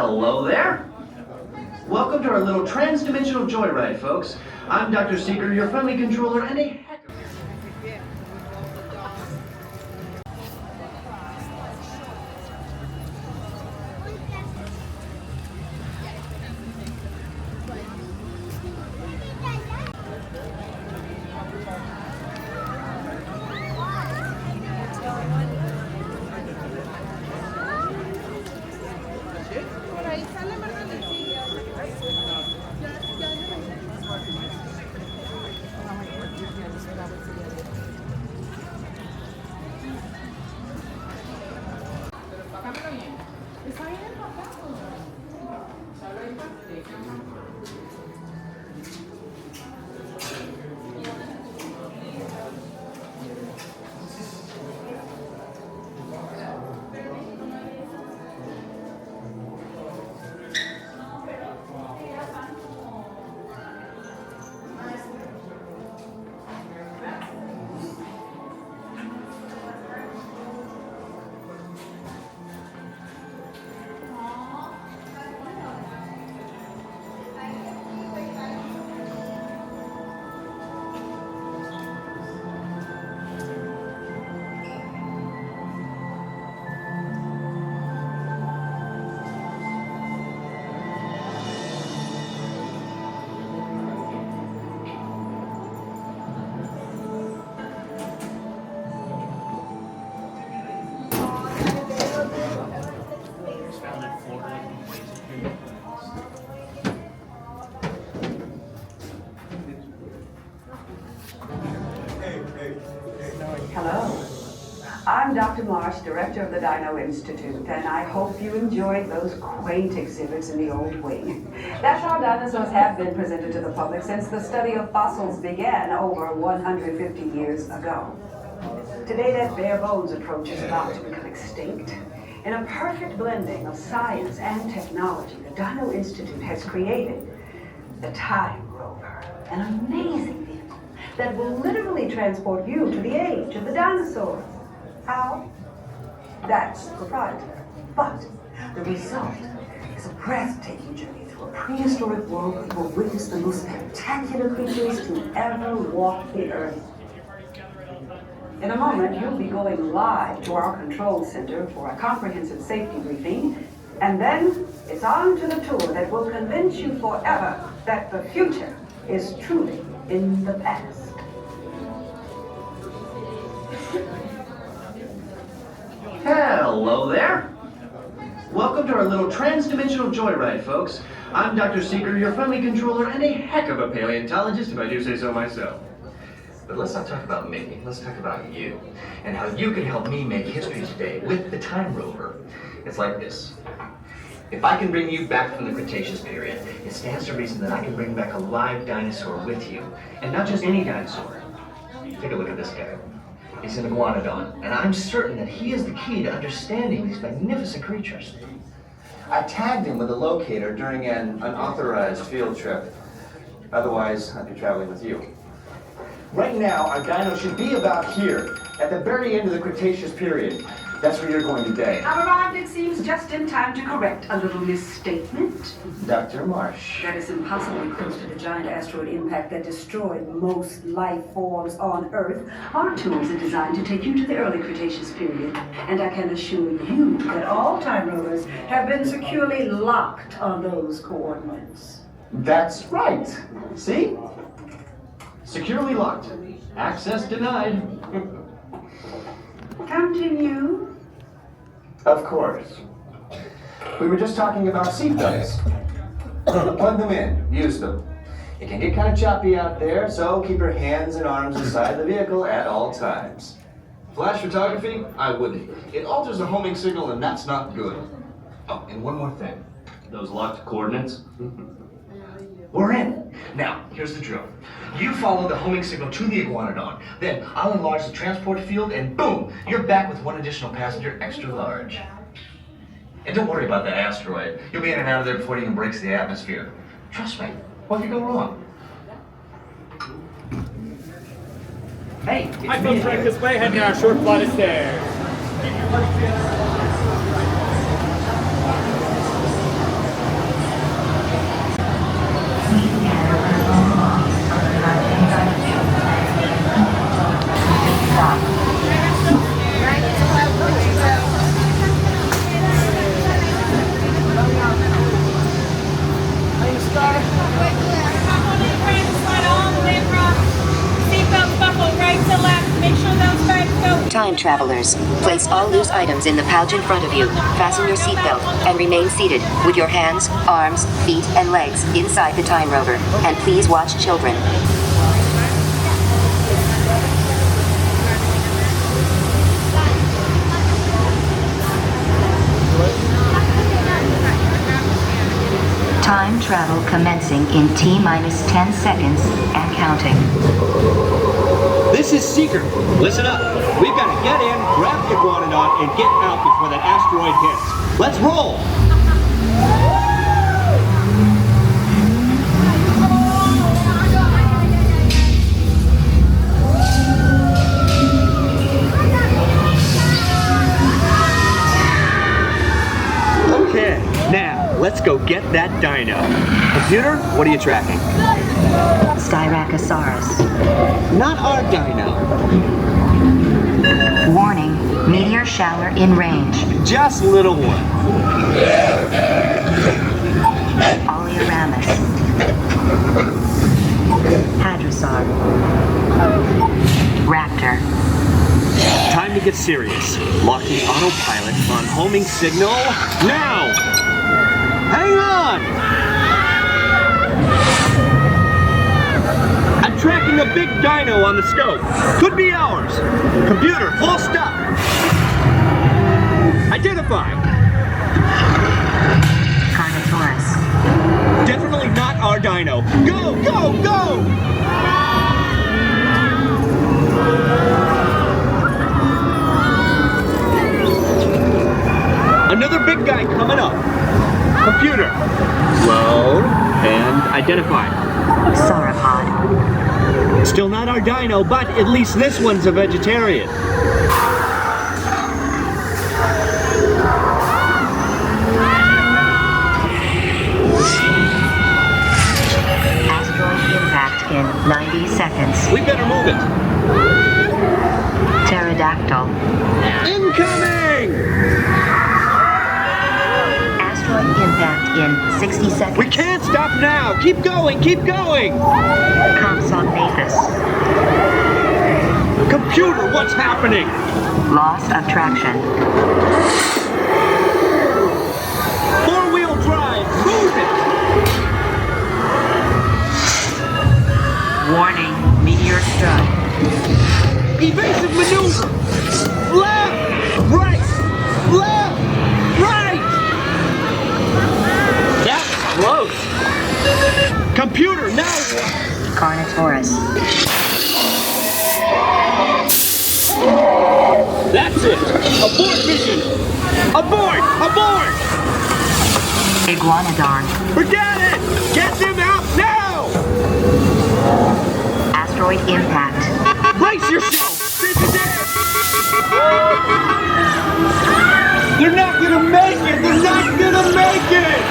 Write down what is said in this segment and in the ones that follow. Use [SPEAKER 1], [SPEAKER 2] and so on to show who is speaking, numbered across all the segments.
[SPEAKER 1] Hello there. Welcome to our little trans-dimensional joyride, folks. I'm Dr. Seeker, your friendly controller, and a heck of
[SPEAKER 2] Hello. I'm Dr. Marsh, director of the Dino Institute, and I hope you enjoyed those quaint exhibits in the old wing. That's how dinosaurs have been presented to the public since the study of fossils began over 150 years ago. Today, that bare bones approach is about to become extinct. In a perfect blending of science and technology, the Dino Institute has created the Time Rover, an amazing vehicle that will literally transport you to the age of the dinosaurs. How? That's proprietary. But the result is a breathtaking journey through a prehistoric world where you will witness the most spectacular creatures to ever walk the earth. In a moment, you'll be going live to our control center for a comprehensive safety briefing, and then it's on to the tour that will convince you forever that the future is truly in the past.
[SPEAKER 1] Hello there. Welcome to our little trans-dimensional joyride, folks. I'm Dr. Seeker, your friendly controller, and a heck of a paleontologist, if I do say so myself.
[SPEAKER 3] But let's not talk about me, let's talk about you, and how you can help me make history today with the Time Rover. It's like this. If I can bring you back from the Cretaceous period, it stands to reason that I can bring back a live dinosaur with you. And not just any dinosaur. Take a look at this guy. He's an Iguanodon, and I'm certain that he is the key to understanding these magnificent creatures. I tagged him with a locator during an unauthorized field trip. Otherwise, I'd be traveling with you. Right now, our dino should be about here, at the very end of the Cretaceous period. That's where you're going today.
[SPEAKER 2] I've arrived, it seems, just in time to correct a little misstatement.
[SPEAKER 3] Dr. Marsh.
[SPEAKER 2] That is impossibly close to the giant asteroid impact that destroyed most life forms on Earth. Our tools are designed to take you to the early Cretaceous period, and I can assure you that all Time Rovers have been securely locked on those coordinates.
[SPEAKER 3] That's right. See?
[SPEAKER 1] Securely locked. Access denied.
[SPEAKER 2] Continue.
[SPEAKER 3] Of course. We were just talking about seatbelts. Plug them in. Use them. It can get kind of choppy out there, so keep your hands and arms inside the vehicle at all times.
[SPEAKER 4] Flash photography? I wouldn't. It alters the homing signal, and that's not good. Oh, and one more thing.
[SPEAKER 1] Those locked coordinates?
[SPEAKER 3] We're in. Now, here's the drill. You follow the homing signal to the Iguanodon. Then I'll enlarge the transport field, and boom, you're back with one additional passenger, extra large. And don't worry about that asteroid. You'll be in and out of there before it even breaks the atmosphere. Trust me. What could go wrong?
[SPEAKER 1] Hey,
[SPEAKER 5] I folks right this way, heading down a short flight of stairs.
[SPEAKER 6] time travelers. Place all loose items in the pouch in front of you. Fasten your seatbelt and remain seated with your hands, arms, feet, and legs inside the Time Rover. And please watch children. Time travel commencing in T-minus 10 seconds and counting.
[SPEAKER 7] This is Seeker. Listen up. We've got to get in, grab Iguanodon, and get out before that asteroid hits. Let's roll! Okay, now let's go get that dino. Computer, what are you tracking?
[SPEAKER 6] Styracosaurus.
[SPEAKER 7] Not our dino.
[SPEAKER 6] Warning, meteor shower in range.
[SPEAKER 7] Just little one.
[SPEAKER 6] Oleoramus. Hadrosaur. Raptor.
[SPEAKER 7] Time to get serious. Locking autopilot on homing signal now! Hang on! I'm tracking a big dino on the scope. Could be ours. Computer, full stop. Identify.
[SPEAKER 6] Carnotaurus.
[SPEAKER 7] Definitely not our dino. Go, go, go! Another big guy coming up. Computer. Load and identify.
[SPEAKER 6] Sauropod.
[SPEAKER 7] Still not our dino, but at least this one's a vegetarian.
[SPEAKER 6] Asteroid impact in 90 seconds.
[SPEAKER 7] We better move it.
[SPEAKER 6] Pterodactyl.
[SPEAKER 7] Incoming!
[SPEAKER 6] Asteroid impact in 60 seconds.
[SPEAKER 7] We can't stop now. Keep going, keep going.
[SPEAKER 6] Compsognathus.
[SPEAKER 7] Computer, what's happening?
[SPEAKER 6] Loss of traction.
[SPEAKER 7] Four-wheel drive, move it!
[SPEAKER 6] Warning, meteor strike.
[SPEAKER 7] Evasive maneuver! Left! Right! Left! Right! That's close! Computer, now!
[SPEAKER 6] Carnotaurus.
[SPEAKER 7] That's it! Abort mission! Abort! Abort!
[SPEAKER 6] Iguanodon.
[SPEAKER 7] Forget it! Get them out now!
[SPEAKER 6] Asteroid impact.
[SPEAKER 7] Brace yourself! This is it! They're not gonna make it! They're not gonna make it!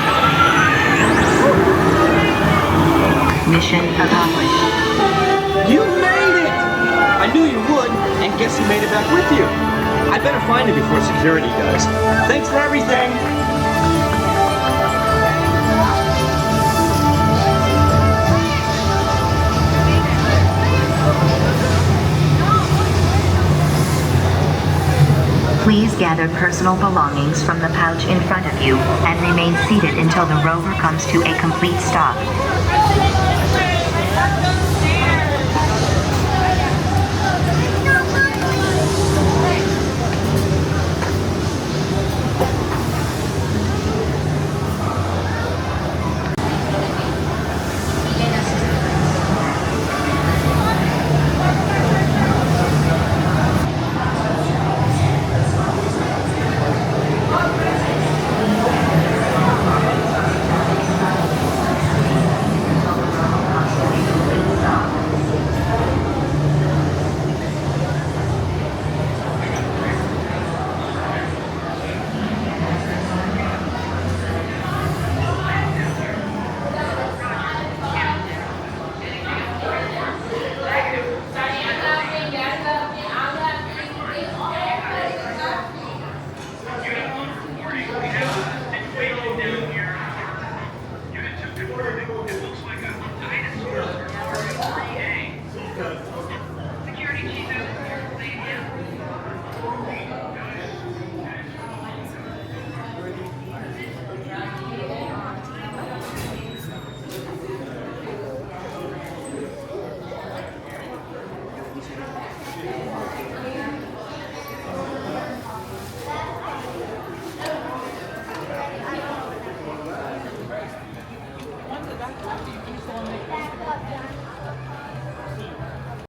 [SPEAKER 6] Mission accomplished.
[SPEAKER 7] You made it! I knew you would, and guess who made it back with you? I better find him before security does. Thanks for everything!
[SPEAKER 6] Please gather personal belongings from the pouch in front of you and remain seated until the rover comes to a complete stop.